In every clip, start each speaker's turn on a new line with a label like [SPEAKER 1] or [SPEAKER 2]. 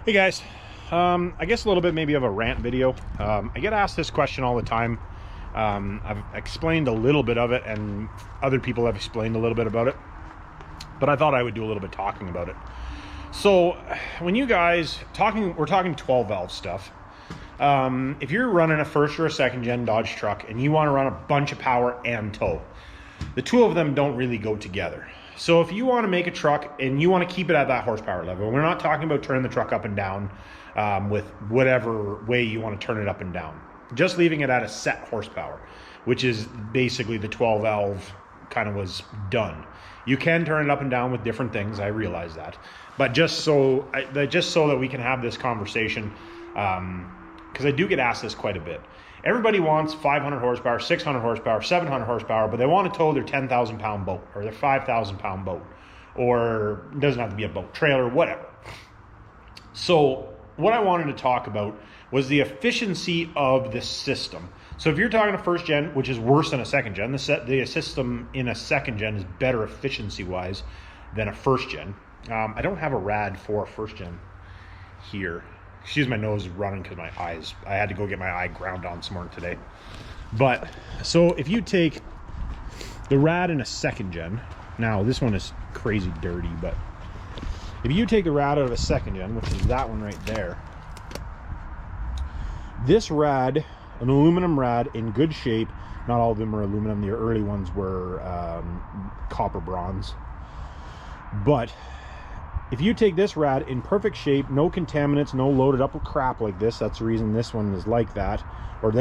[SPEAKER 1] Hey guys, I guess a little bit maybe of a rant video. I get asked this question all the time. I've explained a little bit of it and other people have explained a little bit about it, but I thought I would do a little bit talking about it. So when you guys we're talking 12 valve stuff. If you're running a first or a second gen Dodge truck and you want to run a bunch of power and tow, the two of them don't really go together. So if you want to make a truck and you want to keep it at that horsepower level, we're not talking about turning the truck up and down with whatever way you want to turn it up and down. Just leaving it at a set horsepower, which is basically the 12 valve kind of was done. You can turn it up and down with different things, I realize that. But just so that we can have this conversation, because I do get asked this quite a bit. Everybody wants 500 horsepower, 600 horsepower, 700 horsepower, but they want to tow their 10,000 pound boat or their 5,000 pound boat, or it doesn't have to be a boat, trailer, whatever. So what I wanted to talk about was the efficiency of the system. So if you're talking a first gen, which is worse than a second gen, the system in a second gen is better efficiency wise than a first gen. I don't have a rad for a first gen here. Excuse my nose running because I had to go get my eye ground on some more today. But so if you take the rad in a second gen, now this one is crazy dirty, but if you take the rad out of a second gen, which is that one right there, this rad, an aluminum rad in good shape, not all of them are aluminum, the early ones were copper bronze, but if you take this rad in perfect shape, no contaminants, no loaded up with crap like this, that's the reason this one is like that, or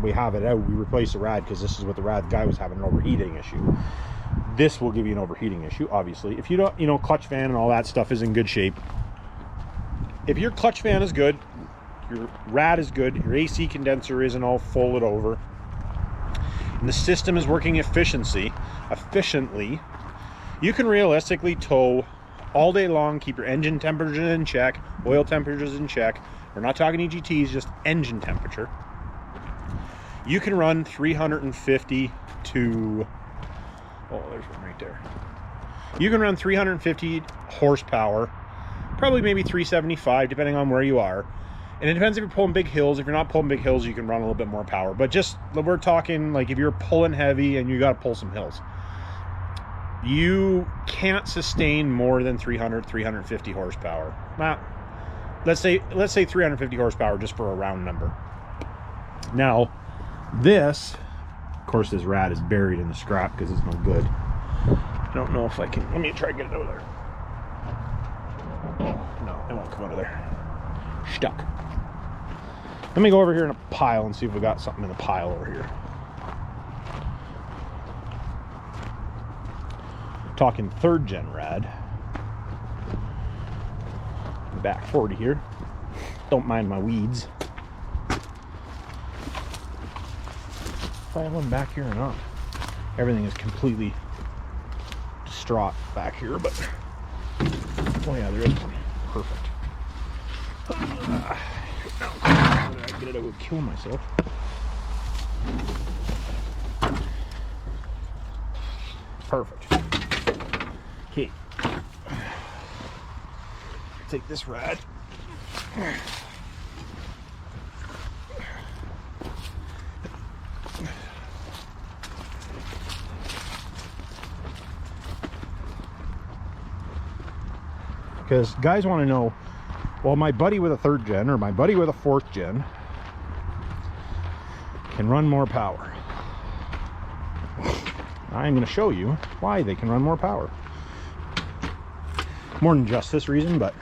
[SPEAKER 1] we have it out, we replace the rad because this is what the rad guy was having, an overheating issue. This will give you an overheating issue, obviously. If you don't, clutch fan and all that stuff is in good shape. If your clutch fan is good, your rad is good, your AC condenser isn't all folded over, and the system is working efficiently, you can realistically tow all day long, keep your engine temperature in check, oil temperatures in check. We're not talking EGTs, just engine temperature. You can run 350 to, oh, there's one right there. You can run 350 horsepower, probably maybe 375, depending on where you are. And it depends if you're pulling big hills. If you're not pulling big hills, you can run a little bit more power. But just, we're talking like if you're pulling heavy and you got to pull some hills, you can't sustain more than 350 horsepower. Now, let's say 350 horsepower just for a round number. Now, this, of course, this rad is buried in the scrap because it's no good. I don't know if I can, let me try to get it out of there. No, it won't come out of there. Stuck. Let me go over here in a pile and see if we got something in the pile over here. Talking third gen rad. Back 40 here. Don't mind my weeds. If I have one back here or not. Everything is completely distraught back here, but oh yeah, there is one. Perfect. I get it, I would kill myself. Perfect. Okay, take this rad. Because guys want to know, well, my buddy with a third gen or my buddy with a fourth gen can run more power. I'm going to show you why they can run more power. More than just this reason, but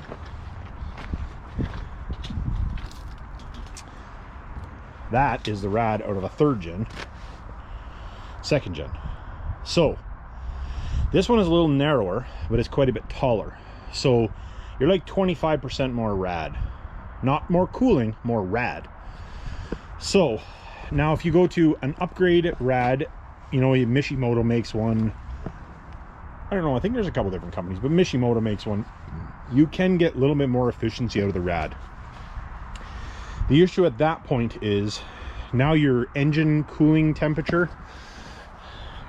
[SPEAKER 1] that is the rad out of a third gen, second gen. So this one is a little narrower, but it's quite a bit taller. So you're like 25% more rad, not more cooling, more rad. So now if you go to an upgrade rad, Mishimoto makes one. I don't know, I think there's a couple different companies, but Mishimoto makes one. You can get a little bit more efficiency out of the rad. The issue at that point is now your engine cooling temperature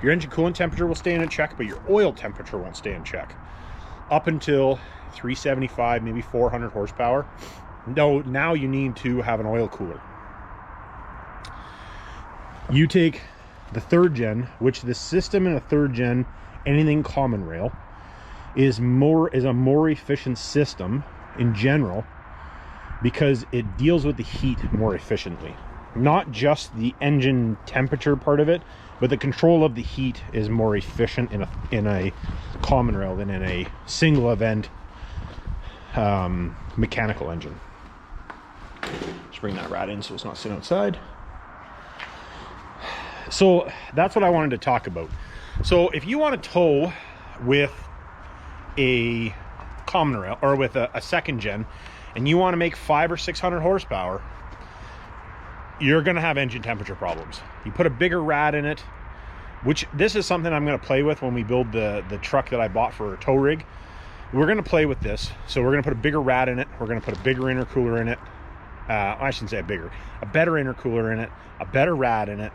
[SPEAKER 1] will stay in check, but your oil temperature won't stay in check up until 375, maybe 400 horsepower. No, now you need to have an oil cooler. You take the 3rd gen, which the system in a 3rd gen, anything common rail, is a more efficient system in general, because it deals with the heat more efficiently. Not just the engine temperature part of it, but the control of the heat is more efficient in a common rail than in a single event mechanical engine. Just bring that rat in so it's not sitting outside. So that's what I wanted to talk about. So if you want to tow with a common rail or with a 2nd gen, and you want to make 500 or 600 horsepower, you're going to have engine temperature problems. You put a bigger rad in it, which this is something I'm going to play with when we build the truck that I bought for a tow rig. We're going to play with this. So we're going to put a bigger rad in it. We're going to put a bigger intercooler in it. I shouldn't say a better intercooler in it, a better rad in it,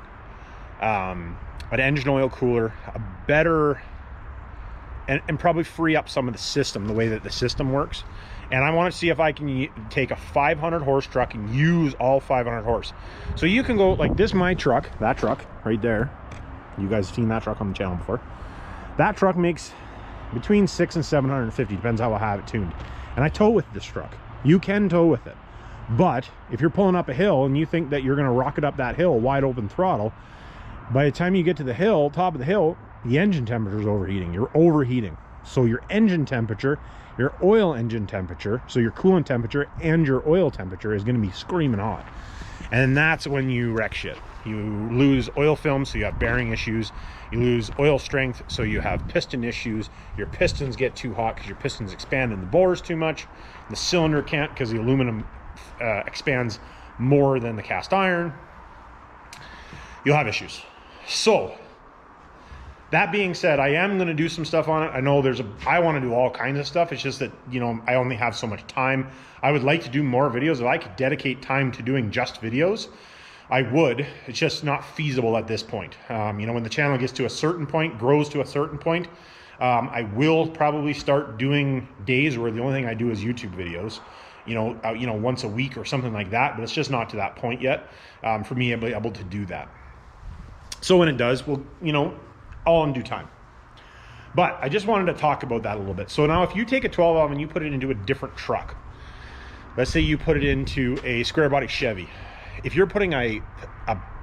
[SPEAKER 1] an engine oil cooler, a better, and probably free up some of the system, the way that the system works. And I want to see if I can take a 500 horse truck and use all 500 horse. So you can go like this, my truck, that truck right there. You guys have seen that truck on the channel before. That truck makes between 600 and 750, depends how I have it tuned. And I tow with this truck. You can tow with it. But if you're pulling up a hill and you think that you're going to rocket up that hill wide open throttle, by the time you get to the hill, top of the hill, the engine temperature is overheating. You're overheating. So your engine temperature, your oil engine temperature, so your coolant temperature and your oil temperature is going to be screaming hot. And that's when you wreck shit. You lose oil film, so you have bearing issues. You lose oil strength, so you have piston issues. Your pistons get too hot because your pistons expand in the bores too much. The cylinder can't because the aluminum expands more than the cast iron. You'll have issues. So that being said, I am going to do some stuff on it. I know I want to do all kinds of stuff. It's just that, you know, I only have so much time. I would like to do more videos. If I could dedicate time to doing just videos, I would. It's just not feasible at this point. You know, when the channel gets to a certain point, grows to a certain point, I will probably start doing days where the only thing I do is YouTube videos, you know, once a week or something like that. But it's just not to that point yet for me to be able to do that. So when it does, we'll, you know, all in due time. But I just wanted to talk about that a little bit. So now if you take a 12 valve and you put it into a different truck, let's say you put it into a square body Chevy. If you're putting a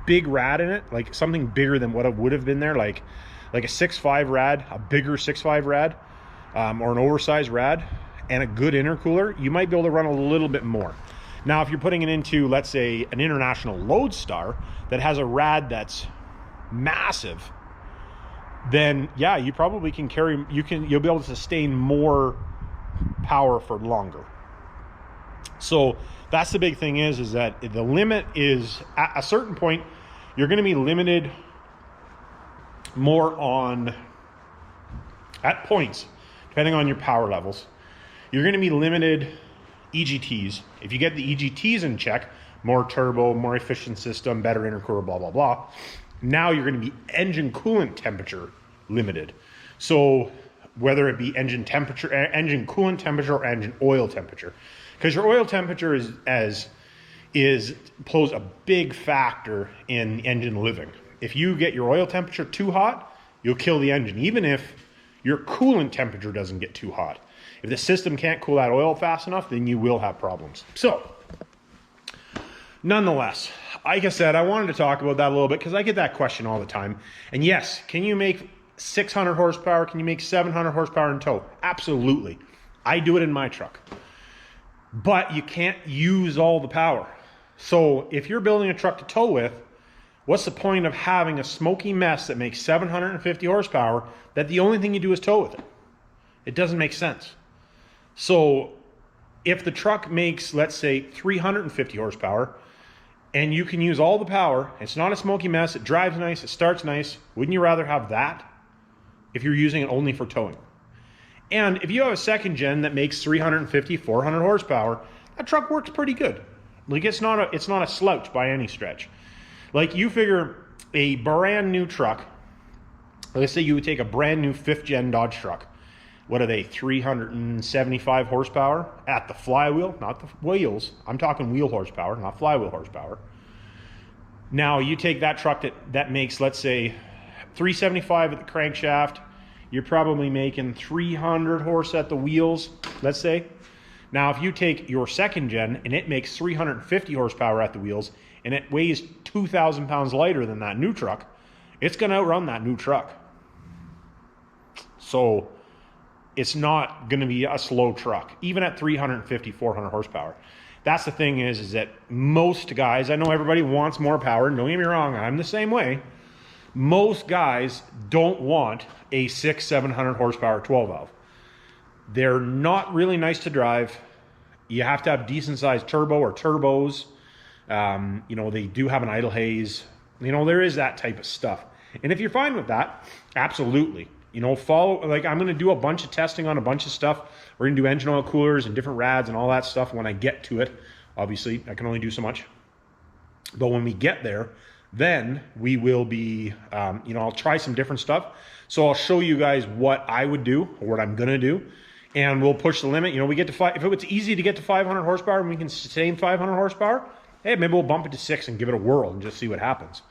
[SPEAKER 1] big rad in it, like something bigger than what it would have been there, like a 6.5 rad, a bigger 6.5 rad, or an oversized rad, and a good intercooler, you might be able to run a little bit more. Now, if you're putting it into, let's say, an International Lodestar that has a rad that's massive, then yeah, you probably can carry, you'll be able to sustain more power for longer. So that's the big thing is that the limit is at a certain point, you're going to be limited more on at points, depending on your power levels. You're going to be limited EGTs. If you get the EGTs in check, more turbo, more efficient system, better intercooler, blah, blah, blah. Now you're going to be engine coolant temperature limited. So whether it be engine temperature, engine coolant temperature, or engine oil temperature, because your oil temperature plays a big factor in engine living. If you get your oil temperature too hot, you'll kill the engine, even if your coolant temperature doesn't get too hot. If the system can't cool that oil fast enough, then you will have problems. So nonetheless, like I said, I wanted to talk about that a little bit because I get that question all the time. And yes, can you make 600 horsepower? Can you make 700 horsepower in tow? Absolutely. I do it in my truck. But you can't use all the power. So if you're building a truck to tow with, what's the point of having a smoky mess that makes 750 horsepower that the only thing you do is tow with it? It doesn't make sense. So if the truck makes, let's say, 350 horsepower, and you can use all the power, it's not a smoky mess, it drives nice, it starts nice, wouldn't you rather have that if you're using it only for towing? And if you have a second gen that makes 350, 400 horsepower, that truck works pretty good. Like it's not a slouch by any stretch. Like you figure a brand new truck, let's say you would take a brand new 5th gen Dodge truck, what are they, 375 horsepower at the flywheel, not the wheels. I'm talking wheel horsepower, not flywheel horsepower. Now you take that truck that makes, let's say, 375 at the crankshaft, you're probably making 300 horse at the wheels, let's say. Now if you take your second gen and it makes 350 horsepower at the wheels and it weighs 2,000 pounds lighter than that new truck, it's gonna outrun that new truck. So it's not gonna be a slow truck, even at 350, 400 horsepower. That's the thing is that most guys, I know everybody wants more power, and don't get me wrong, I'm the same way. Most guys don't want a 600-700 horsepower 12 valve. They're not really nice to drive. You have to have decent sized turbo or turbos. You know, they do have an idle haze. You know, there is that type of stuff. And if you're fine with that, absolutely. You know, follow, like I'm going to do a bunch of testing on a bunch of stuff. We're going to do engine oil coolers and different rads and all that stuff when I get to it. Obviously, I can only do so much. But when we get there, then we will be, you know, I'll try some different stuff. So I'll show you guys what I would do or what I'm going to do. And we'll push the limit. You know, we get to five. If it's easy to get to 500 horsepower and we can sustain 500 horsepower, hey, maybe we'll bump it to 6 and give it a whirl and just see what happens.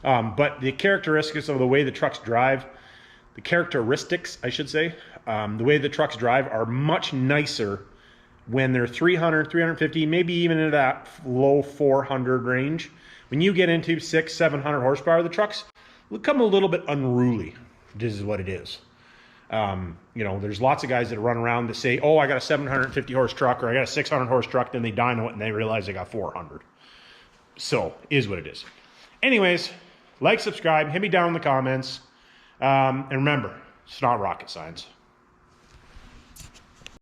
[SPEAKER 1] But the characteristics of the way the trucks drive, the characteristics, I should say, the way the trucks drive are much nicer when they're 300, 350, maybe even into that low 400 range. When you get into 600, 700 horsepower, the trucks become a little bit unruly. This is what it is. You know, there's lots of guys that run around that say, oh, I got a 750 horse truck or I got a 600 horse truck. Then they dyno it and they realize they got 400. So, is what it is. Anyways, like, subscribe, hit me down in the comments. And remember, it's not rocket science.